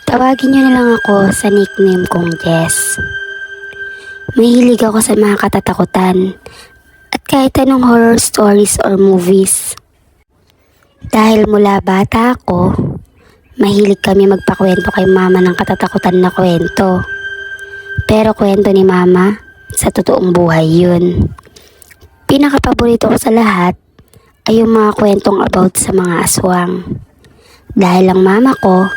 Tawagin niyo na lang ako sa nickname kong Jess. Mahilig ako sa mga katatakutan at kahit anong horror stories or movies. Dahil mula bata ako, mahilig kami magpakwento kay mama ng katatakutan na kwento. Pero kwento ni mama, sa totoong buhay yun. Pinakapaborito ko sa lahat ay yung mga kwentong about sa mga aswang. Dahil ang mama ko,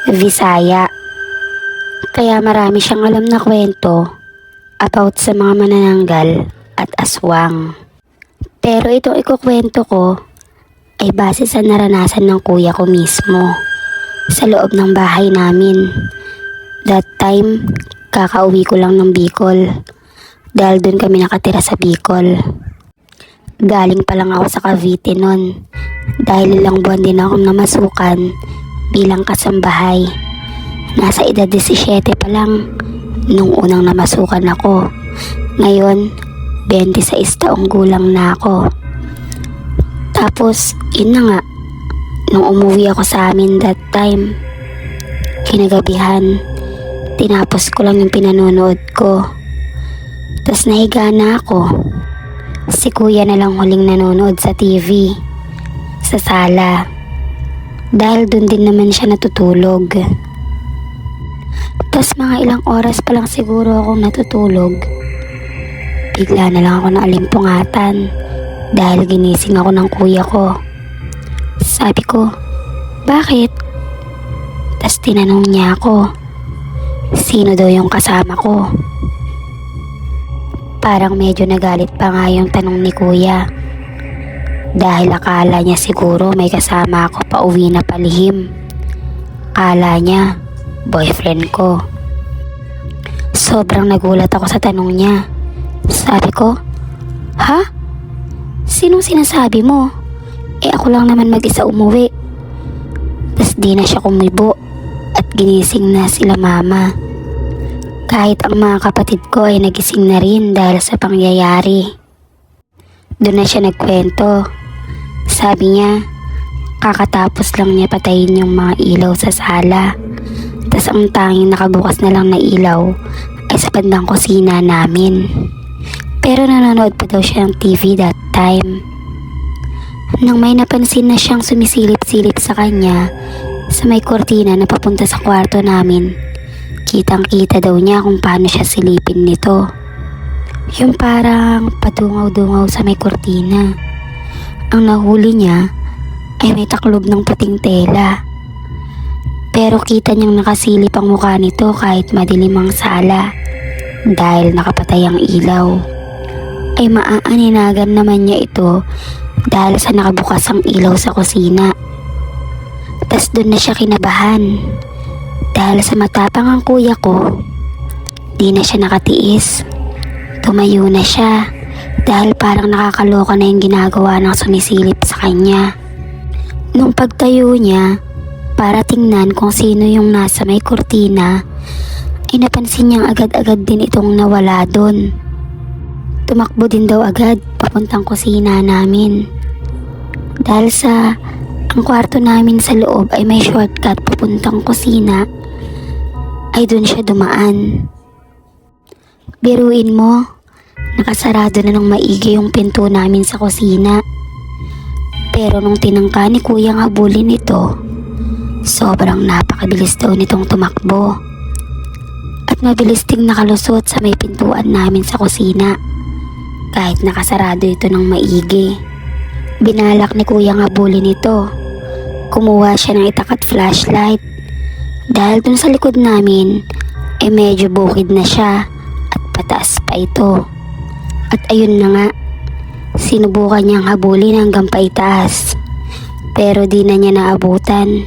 Visaya. Kaya marami siyang alam na kwento about sa mga manananggal at aswang. Pero itong ikukwento ko ay base sa naranasan ng kuya ko mismo sa loob ng bahay namin. That time, kakauwi ko lang ng Bicol dahil dun kami nakatira sa Bicol. Galing pa lang ako sa Cavite nun dahil ilang buwan din akong namasukan bilang kasambahay. Nasa edad 17 pa lang nung unang namasukan ako. Ngayon, 26 taong gulang na ako. Tapos, yun na nga, nung umuwi ako sa amin that time, kinagabihan, tinapos ko lang yung pinanonood ko. Tapos nahiga na ako. Si kuya na lang huling nanonood sa TV, sa sala. Dahil dun din naman siya natutulog. Tapos mga ilang oras pa lang siguro akong natutulog. Bigla na lang ako naalimpungatan dahil ginising ako ng kuya ko. Sabi ko, bakit? Tapos tinanong niya ako, sino daw yung kasama ko? Parang medyo nagalit pa nga yung tanong ni kuya. Dahil akala niya siguro may kasama ako pa uwi na palihim. Akala niya, boyfriend ko. Sobrang nagulat ako sa tanong niya. Sabi ko, ha? Sinong sinasabi mo? Ako lang naman mag-isa umuwi. Tas di na siya kumibo at ginising na sila mama. Kahit ang mga kapatid ko ay nagising na rin dahil sa pangyayari. Doon na siya nagkwento. Sabi niya, kakatapos lang niya patayin yung mga ilaw sa sala. Tas ang tanging nakabukas na lang na ilaw ay sa bandang kusina namin. Pero nanonood pa daw siya ng TV that time. Nang may napansin na siyang sumisilip-silip sa kanya sa may kortina na papunta sa kwarto namin, kitang-kita daw niya kung paano siya silipin nito. Yung parang padungaw-dungaw sa may kortina. Ang nahuli niya ay may taklob ng puting tela. Pero kita niyang nakasilip ang mukha nito kahit madilim ang sala dahil nakapatay ang ilaw. Ay maaaninagan naman niya ito dahil sa nakabukas ang ilaw sa kusina. Tas doon na siya kinabahan dahil sa matapang ang kuya ko. Di na siya nakatiis. Tumayo na siya dahil parang nakakaloka na yung ginagawa ng sumisilip sa kanya. Nung pagtayo niya para tingnan kung sino yung nasa may kurtina, ay napansin niyang agad-agad din itong nawala doon. Tumakbo din daw agad papuntang kusina namin. Dahil sa ang kwarto namin sa loob ay may shortcut papuntang kusina, ay doon siya dumaan. Biruin mo, nakasarado na ng maigi yung pinto namin sa kusina. Pero nung tinangka ni kuyang habulin ito, sobrang napakabilis daw nitong tumakbo. At mabilis ding nakalusot sa may pintuan namin sa kusina. Kahit nakasarado ito ng maigi. Binalak ni kuyang habulin ito. Kumuha siya ng itak at flashlight. Dahil dun sa likod namin, ay medyo bukid na siya at pataas pa ito. At ayun na nga, sinubukan niyang habulin hanggang paitaas. Pero di na niya naabutan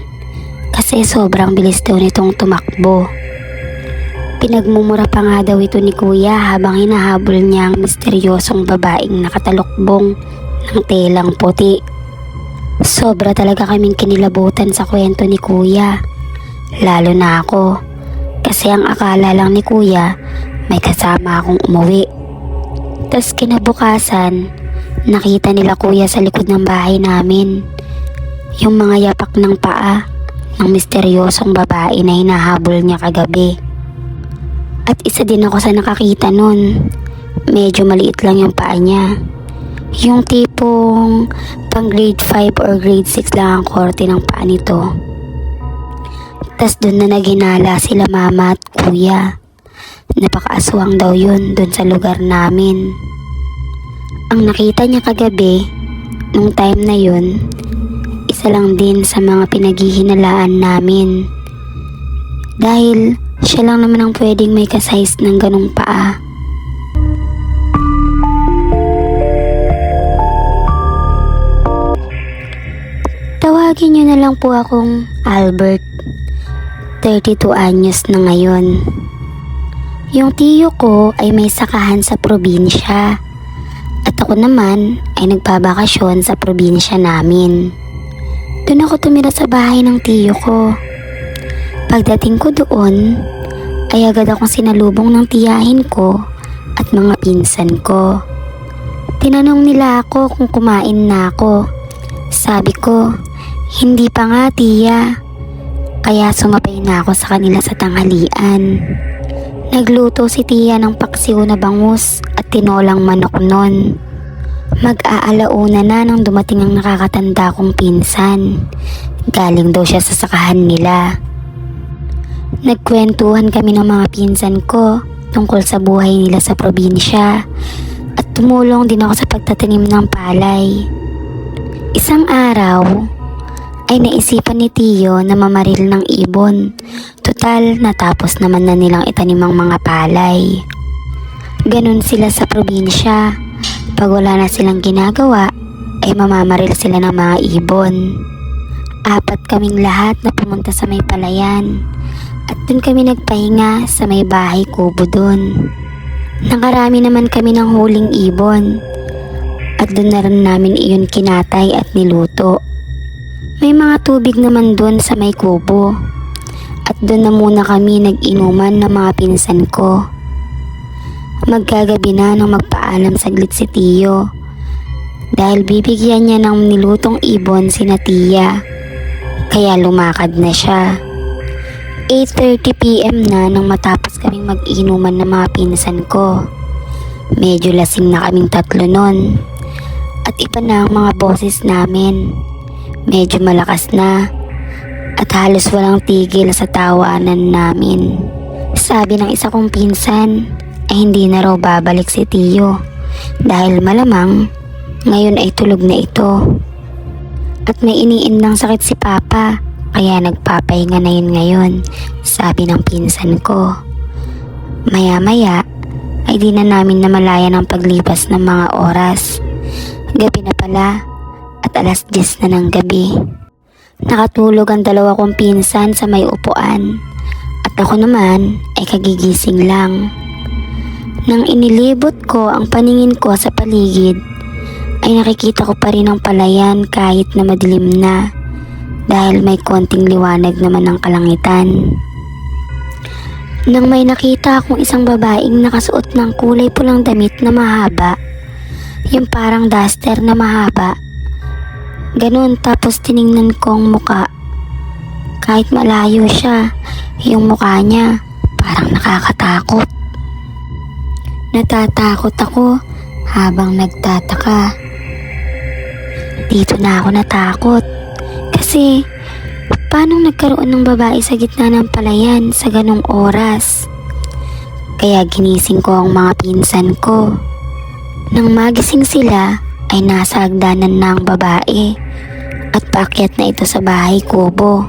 kasi sobrang bilis daw nitong tumakbo. Pinagmumura pa nga daw ito ni kuya habang hinahabol niya ang misteryosong babaeng nakatalokbong ng telang puti. Sobra talaga kaming kinilabutan sa kwento ni kuya. Lalo na ako kasi ang akala lang ni kuya may kasama akong umuwi. Tas kinabukasan, nakita nila kuya sa likod ng bahay namin. Yung mga yapak ng paa ng misteryosong babae na hinahabol niya kagabi. At isa din ako sa nakakita nun. Medyo maliit lang yung paa niya. Yung tipong pang grade 5 or grade 6 lang ang korte ng paa nito. Tas dun na naghinala sila mama at kuya. Napakaaswang daw yun dun sa lugar namin. Ang nakita niya kagabi, nung time na yun, isa lang din sa mga pinaghihinalaan namin. Dahil siya lang naman ang pwedeng may kasize ng ganong paa. Tawagin niyo na lang po akong Albert. 32 anyos na ngayon. Yung tiyo ko ay may sakahan sa probinsya. At ako naman ay nagbabakasyon sa probinsya namin. Doon ako tumira sa bahay ng tiyo ko. Pagdating ko doon, ay agad akong sinalubong ng tiyahin ko at mga pinsan ko. Tinanong nila ako kung kumain na ako. Sabi ko, hindi pa nga tiya. Kaya sumabay na ako sa kanila sa tanghalian. Nagluto si tiya ng paksiw na bangus at tinolang manok nun. Mag-aalauna na nang dumating ang nakakatanda kong pinsan. Galing daw siya sa sakahan nila. Nagkwentuhan kami ng mga pinsan ko tungkol sa buhay nila sa probinsya at tumulong din ako sa pagtatanim ng palay. Isang araw ay naisipan ni tiyo na mamaril ng ibon. Total, natapos naman na nilang itanim ang mga palay. Ganun sila sa probinsya. Pag wala na silang ginagawa, ay mamamaril sila ng mga ibon. 4 kaming lahat na pumunta sa may palayan. At dun kami nagpahinga sa may bahay kubo dun. Nakarami naman kami ng huling ibon. At dun na rin namin iyon kinatay at niluto. May mga tubig naman dun sa may kubo. At dun na muna kami nag-inuman ng mga pinsan ko. Magkagabi na nang magpaalam saglit si tiyo. Dahil bibigyan niya ng nilutong ibon sina tiya. Kaya lumakad na siya. 8:30 PM na nang matapos kaming mag-inuman ng mga pinsan ko. Medyo lasing na kaming tatlo nun. At iba na ang mga boses namin. Medyo malakas na at halos walang tigil sa tawanan namin. Sabi ng isa kong pinsan ay hindi na raw babalik si tiyo dahil malamang ngayon ay tulog na ito. At may iniindang sakit si papa kaya nagpapahinga na yun ngayon, sabi ng pinsan ko. Maya-maya ay di na namin namalayan ang paglipas ng mga oras. Gabi na pala at alas 10 na ng gabi. Nakatulog ang 2 kong pinsan sa may upuan at ako naman ay kagigising lang. Nang inilibot ko ang paningin ko sa paligid ay nakikita ko pa rin ang palayan kahit na madilim na dahil may konting liwanag naman ng kalangitan. Nang may nakita akong isang babaeng nakasuot ng kulay pulang damit na mahaba, yung parang duster na mahaba. Ganun, tapos tiningnan ko ang muka. Kahit malayo siya, yung muka niya parang nakakatakot. Natatakot ako habang nagtataka. Dito na ako natakot. Kasi, paano nagkaroon ng babae sa gitna ng palayan sa ganong oras? Kaya ginising ko ang mga pinsan ko. Nang magising sila, ay nasa hagdanan na ang babae at paakyat na ito sa bahay kubo.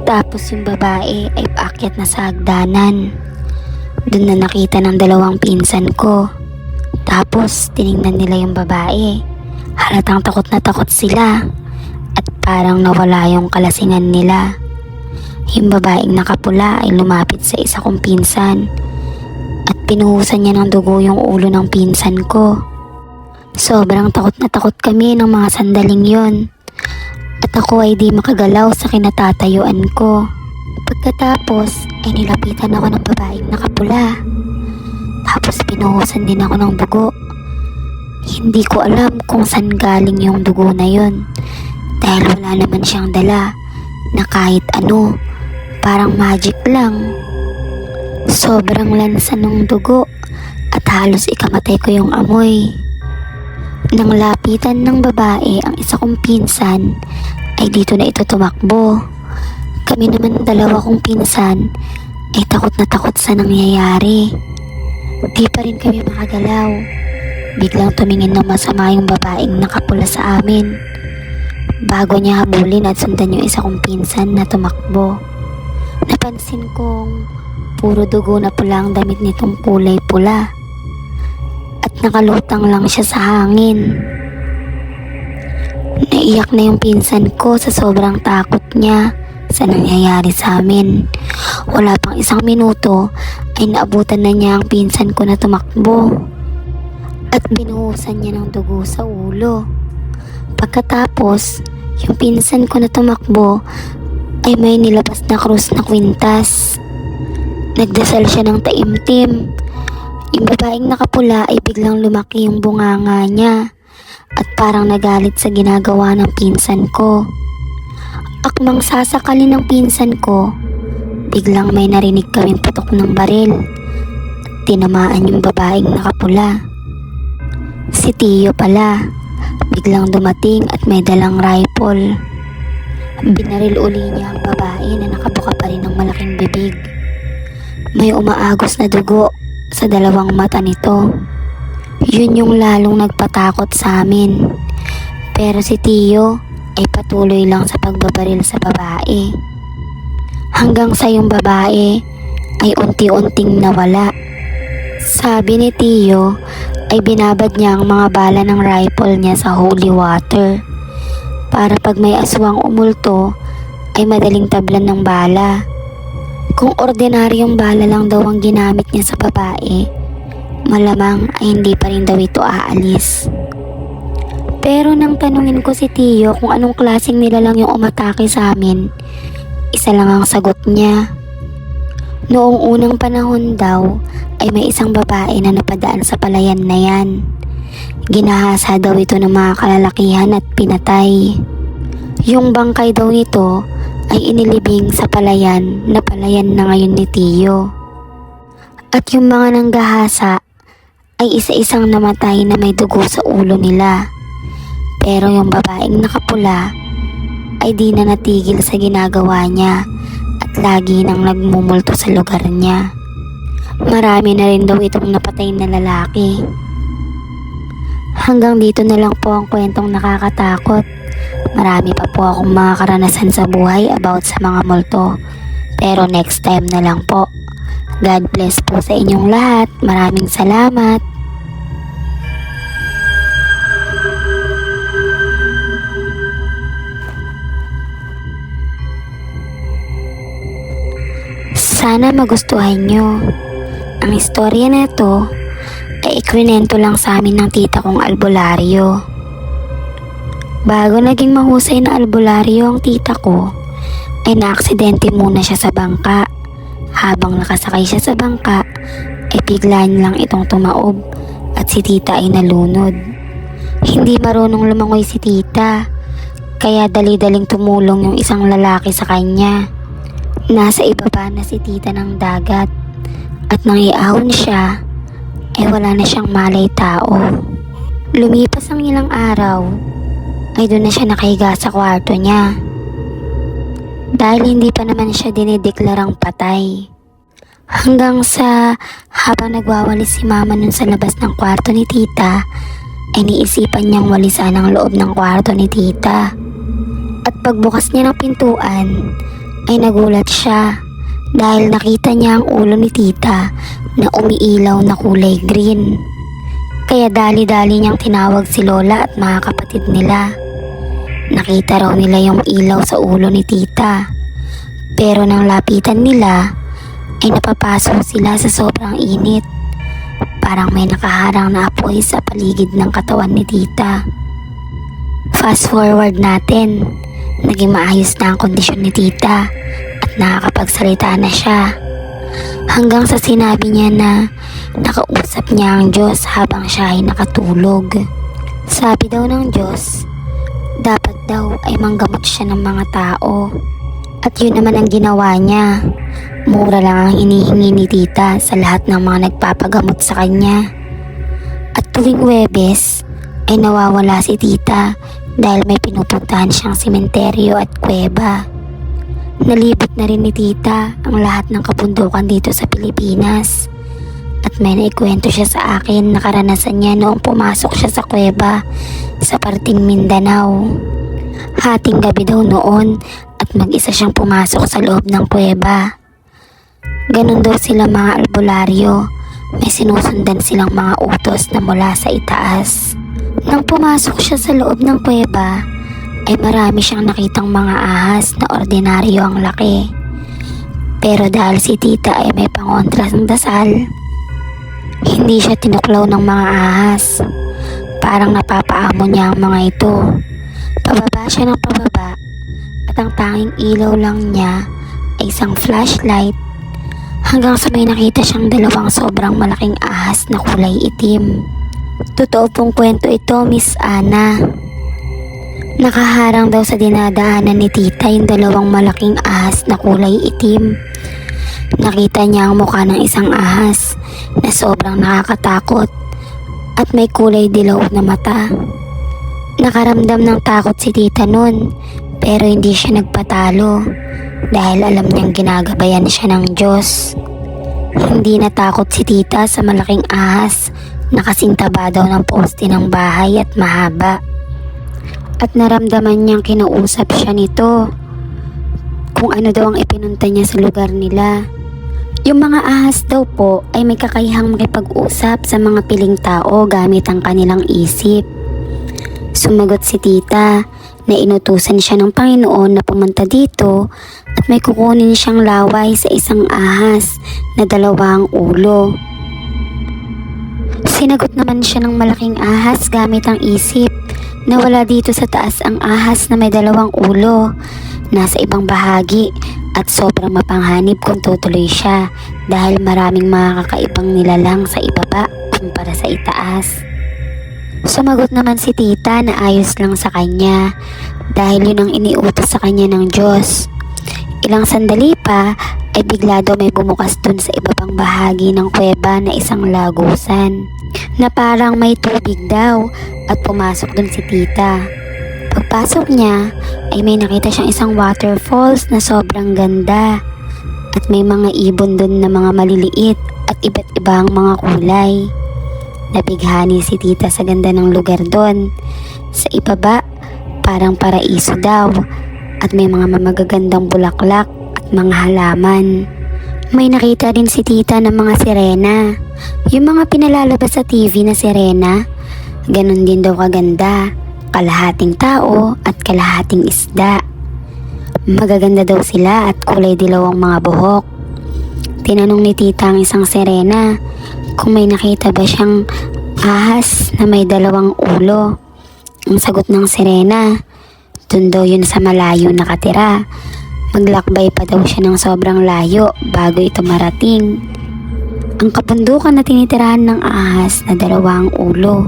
Tapos yung babae ay paakyat na sa hagdanan. Doon na nakita ng 2 pinsan ko. Tapos tiningnan nila yung babae. Halatang takot na takot sila at parang nawala yung kalasingan nila. Yung babaeng nakapula ay lumapit sa isa kong pinsan at pinuhusan niya ng dugo yung ulo ng pinsan ko. Sobrang takot na takot kami ng mga sandaling yon. At ako ay di makagalaw sa kinatatayuan ko. Pagkatapos ay nilapitan ako ng babaeng nakapula. Tapos pinuhusan din ako ng dugo. Hindi ko alam kung saan galing yung dugo na yon dahil wala naman siyang dala na kahit ano, parang magic lang. Sobrang lansa ng dugo at halos ikamatay ko yung amoy. Nang lapitan ng babae ang isa kong pinsan, ay dito na ito tumakbo. Kami naman dalawa kong pinsan ay takot na takot sa nangyayari. Di pa rin kami makagalaw. Biglang tumingin ng masama yung babaeng nakapula sa amin. Bago niya habulin at sundan yung isa kong pinsan na tumakbo, napansin kong puro dugo na pula ang damit nitong kulay pula. At nakalutang lang siya sa hangin. Naiyak na yung pinsan ko sa sobrang takot niya sa nangyayari sa amin. Wala pang 1 minuto ay naabutan na niya ang pinsan ko na tumakbo at binuhusan niya ng dugo sa ulo. Pagkatapos, yung pinsan ko na tumakbo ay may nilabas na krus na kwintas. Nagdasal siya ng taimtim. Yung babaeng nakapula ay biglang lumaki yung bunganga niya at parang nagalit sa ginagawa ng pinsan ko. Akmang sasakalin ng pinsan ko, biglang may narinig kaming putok ng baril. Tinamaan yung babaeng nakapula. Si Tiyo pala, biglang dumating at may dalang rifle. Binaril uli niya ang babae na nakabuka pa rin ng malaking bibig. May umaagos na dugo sa 2 mata nito. Yun yung lalong nagpatakot sa amin. Pero si Tiyo ay patuloy lang sa pagbabaril sa babae. Hanggang sa yung babae ay unti-unting nawala. Sabi ni Tiyo ay binabad niya ang mga bala ng rifle niya sa holy water para pag may aswang umulto ay madaling tablan ng bala. Kung ordinaryong bala lang daw ang ginamit niya sa babae, malamang ay hindi pa rin daw ito aalis. Pero nang tanungin ko si Tiyo kung anong klaseng nilalang yung umatake sa amin, isa lang ang sagot niya. Noong unang panahon daw ay may isang babae na napadaan sa palayan na yan. Ginahasa daw ito ng mga kalalakihan at pinatay. Yung bangkay daw nito ay inilibing sa palayan na palayan na ngayon ni Tiyo. At yung mga nanggahasa ay isa-isang namatay na may dugo sa ulo nila. Pero yung babaeng nakapula ay di na natigil sa ginagawa niya at lagi nang nagmumulto sa lugar niya. Marami na rin daw itong napatay na lalaki. Hanggang dito na lang po ang kwentong nakakatakot. Marami pa po akong mga karanasan sa buhay about sa mga multo. Pero next time na lang po. God bless po sa inyong lahat. Maraming salamat. Sana magustuhan nyo. Ang istorya na ito ay ikwinento lang sa amin ng tita kong albularyo. Bago naging mahusay na albularyo ang tita ko, ay naaksidente muna siya sa bangka. Habang nakasakay siya sa bangka, ay bigla lang itong tumaob at si tita ay nalunod. Hindi marunong lumangoy si tita, kaya dali-daling tumulong yung isang lalaki sa kanya. Nasa ibaba na si tita ng dagat at nang iahon siya, ay wala na siyang malay tao. Lumipas ang ilang araw, ay doon na siya nakahiga sa kwarto niya. Dahil hindi pa naman siya dinideklarang patay. Hanggang sa habang nagwawalis si mama nun sa labas ng kwarto ni tita, ay niisipan niyang walisan ang loob ng kwarto ni tita. At pagbukas niya ng pintuan, ay nagulat siya dahil nakita niya ang ulo ni tita na umiilaw na kulay green. Kaya dali-dali niyang tinawag si lola at mga kapatid nila. Nakita raw nila yung ilaw sa ulo ni tita. Pero nang lapitan nila, ay napapasok sila sa sobrang init. Parang may nakaharang na apoy sa paligid ng katawan ni tita. Fast forward natin, naging maayos na ang kondisyon ni tita at nakakapagsalita na siya. Hanggang sa sinabi niya na nakausap niya ang Diyos habang siya ay nakatulog. Sabi daw ng Diyos, dapat daw ay manggamot siya ng mga tao. At yun naman ang ginawa niya. Mura lang ang hinihingi ni tita sa lahat ng mga nagpapagamot sa kanya. At tuwing Huwebes ay nawawala si tita dahil may pinupuntahan siyang sementeryo at kuweba. Nalibot na rin ni tita ang lahat ng kabundukan dito sa Pilipinas. At may naikwento siya sa akin na karanasan niya noong pumasok siya sa kuweba sa parting Mindanao. Hating gabi daw noon at mag-isa siyang pumasok sa loob ng kuweba. Ganun daw sila mga albularyo, may sinusundan silang mga utos na mula sa itaas. Nang pumasok siya sa loob ng kuweba, ay marami siyang nakitang mga ahas na ordinaryo ang laki. Pero dahil si tita ay may pangontras ng dasal, hindi siya tinuklaw ng mga ahas. Parang napapaamo niya ang mga ito. Pababa siya ng pababa at ang tanging ilaw lang niya ay isang flashlight hanggang sa may nakita siyang dalawang sobrang malaking ahas na kulay itim. Totoo pong kwento ito, Miss Ana. Nakaharang daw sa dinadaanan ni tita yung dalawang malaking ahas na kulay itim. Nakita niya ang mukha ng isang ahas na sobrang nakakatakot at may kulay dilaw na mata. Nakaramdam ng takot si tita nun, pero hindi siya nagpatalo dahil alam niyang ginagabayan siya ng Diyos. Hindi natakot si tita sa malaking ahas na kasing taba daw ng poste ng bahay at mahaba. At naramdaman niyang kinausap siya nito kung ano daw ang ipinunta niya sa lugar nila. Yung mga ahas daw po ay may kakayahang makipag-usap sa mga piling tao gamit ang kanilang isip. Sumagot si tita na inutusan siya ng Panginoon na pumunta dito at may kukunin siyang laway sa isang ahas na dalawang ulo. Sinagot naman siya ng malaking ahas gamit ang isip na wala dito sa taas ang ahas na may dalawang ulo. Nasa ibang bahagi at sobrang mapanghanib kung tutuloy siya dahil maraming mga kakaibang nilalang sa ibaba kumpara sa itaas. Sumagot naman si tita na ayos lang sa kanya dahil yun ang iniutos sa kanya ng Diyos. Ilang sandali pa ay bigla daw may bumukas dun sa ibabang bahagi ng kuweba na isang lagusan na parang may tubig daw at pumasok dun si tita. Pagpasok niya ay may nakita siyang isang waterfalls na sobrang ganda at may mga ibon dun na mga maliliit at iba't ibang mga kulay. Nabighani si tita sa ganda ng lugar dun. Sa ibaba, parang paraiso daw at may mga magagandang bulaklak at mga halaman. May nakita din si tita ng mga sirena. Yung mga pinalalabas sa TV na sirena, ganun din daw kaganda. Kalahating tao at kalahating isda. Magaganda daw sila at kulay dilaw ang mga buhok. Tinanong ni tita ang isang sirena kung may nakita ba siyang ahas na may dalawang ulo. Ang sagot ng sirena, dun daw yun sa malayo nakatira. Maglakbay pa daw siya ng sobrang layo bago ito marating. Ang kabundukan na tinitirahan ng ahas na dalawang ulo.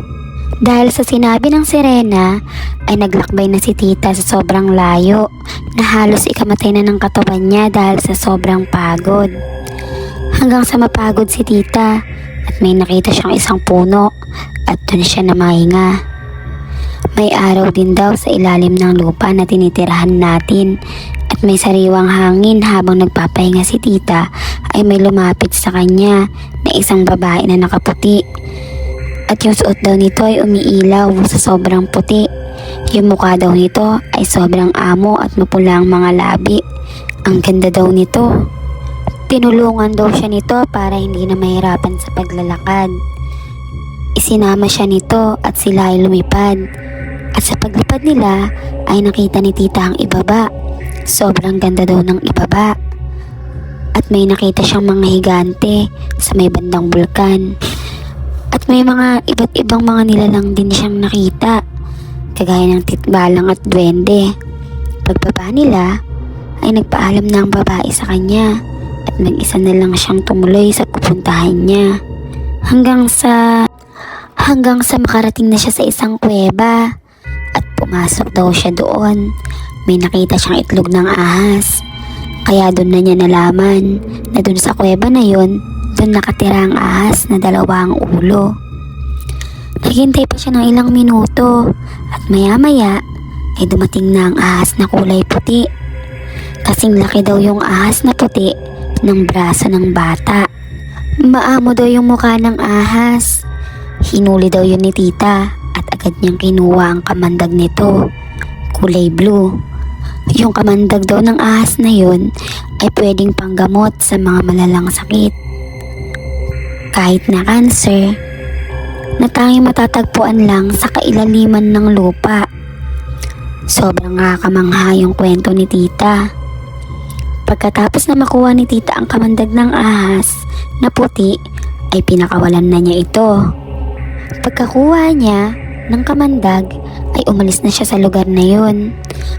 Dahil sa sinabi ng sirena ay naglakbay na si tita sa sobrang layo na halos ikamatay na ng katawan niya dahil sa sobrang pagod. Hanggang sa mapagod si tita at may nakita siyang isang puno at dun siya namahinga. May araw din daw sa ilalim ng lupa na tinitirahan natin at may sariwang hangin habang nagpapahinga si tita ay may lumapit sa kanya na isang babae na nakaputi. At yung suot daw nito ay umiilaw sa sobrang puti. Yung mukha daw nito ay sobrang amo at mapula ang mga labi. Ang ganda daw nito. Tinulungan daw siya nito para hindi na mahirapan sa paglalakad. Isinama siya nito at sila ay lumipad. At sa paglipad nila ay nakita ni tita ang ibaba. Sobrang ganda daw ng ibaba. At may nakita siyang mga higante sa may bandang bulkan. At may mga iba't ibang mga nilalang din siyang nakita, kagaya ng titbalang at duwende. Pagbaba nila, ay nagpaalam na ang babae sa kanya at nag-isa na lang siyang tumuloy sa pupuntahan niya. Hanggang sa makarating na siya sa isang kuweba at pumasok daw siya doon. May nakita siyang itlog ng ahas. Kaya doon na niya nalaman na doon sa kuweba na yun, doon nakatira ang ahas na 2 ang ulo. Naghintay pa siya ng ilang minuto at maya-maya ay dumating na ang ahas na kulay puti. Kasing laki daw yung ahas na puti ng braso ng bata. Maamo daw yung mukha ng ahas. Hinuli daw yun ni tita at agad niyang kinuha ang kamandag nito, kulay blue. Yung kamandag daw ng ahas na yun ay pwedeng panggamot sa mga malalang sakit. Kahit na cancer, na tanging matatagpuan lang sa kailaliman ng lupa. Sobrang nakakamangha yung kwento ni tita. Pagkatapos na makuha ni tita ang kamandag ng ahas na puti, ay pinakawalan na niya ito. Pagkakuha niya ng kamandag, ay umalis na siya sa lugar na yun.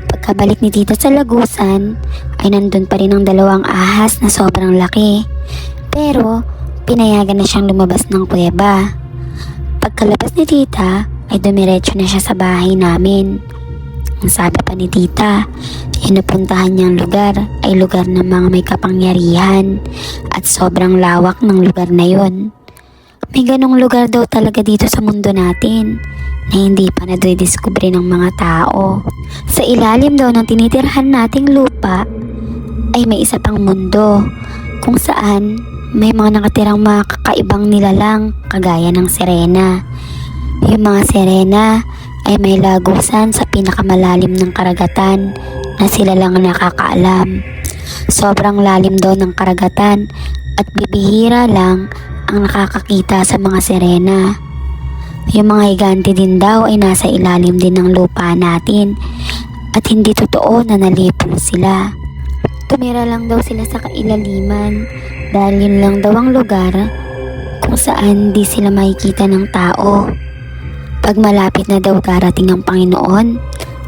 Pagkabalik ni tita sa lagusan, ay nandun pa rin ang 2 ahas na sobrang laki. Pero, pinayagan na siyang lumabas ng kuweba. Pagkalabas ni tita, ay dumiretso na siya sa bahay namin. Ang sabi pa ni tita, yung napuntahan niyang lugar ay lugar ng mga may kapangyarihan at sobrang lawak ng lugar na yun. May ganong lugar daw talaga dito sa mundo natin na hindi pa nadidiskubre ng mga tao. Sa ilalim daw ng tinitirhan nating lupa ay may isa pang mundo kung saan may mga nakatirang mga kakaibang nilalang kagaya ng sirena. Yung mga sirena ay may lagusan sa pinakamalalim ng karagatan na sila lang nakakaalam. Sobrang lalim daw ng karagatan at bibihira lang ang nakakakita sa mga sirena. Yung mga higante din daw ay nasa ilalim din ng lupa natin at hindi totoo na nalipol sila. Tumira lang daw sila sa kailaliman dahil yun lang daw ang lugar kung saan di sila makikita ng tao. Pag malapit na daw darating ang Panginoon,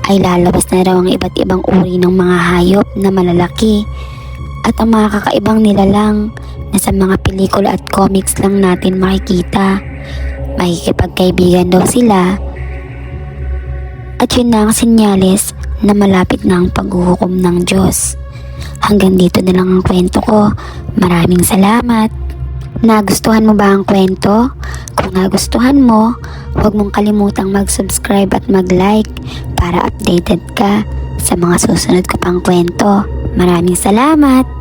ay lalabas na raw ang iba't ibang uri ng mga hayop na malalaki at ang mga kakaibang nilalang na sa mga pelikula at comics lang natin makikita. Makikipagkaibigan daw sila at yun na ang senyales na malapit na ang paghuhukom ng Diyos. Hanggang dito na lang ang kwento ko. Maraming salamat. Nagustuhan mo ba ang kwento? Kung nagustuhan mo, huwag mong kalimutang mag-subscribe at mag-like para updated ka sa mga susunod ko pang kwento. Maraming salamat!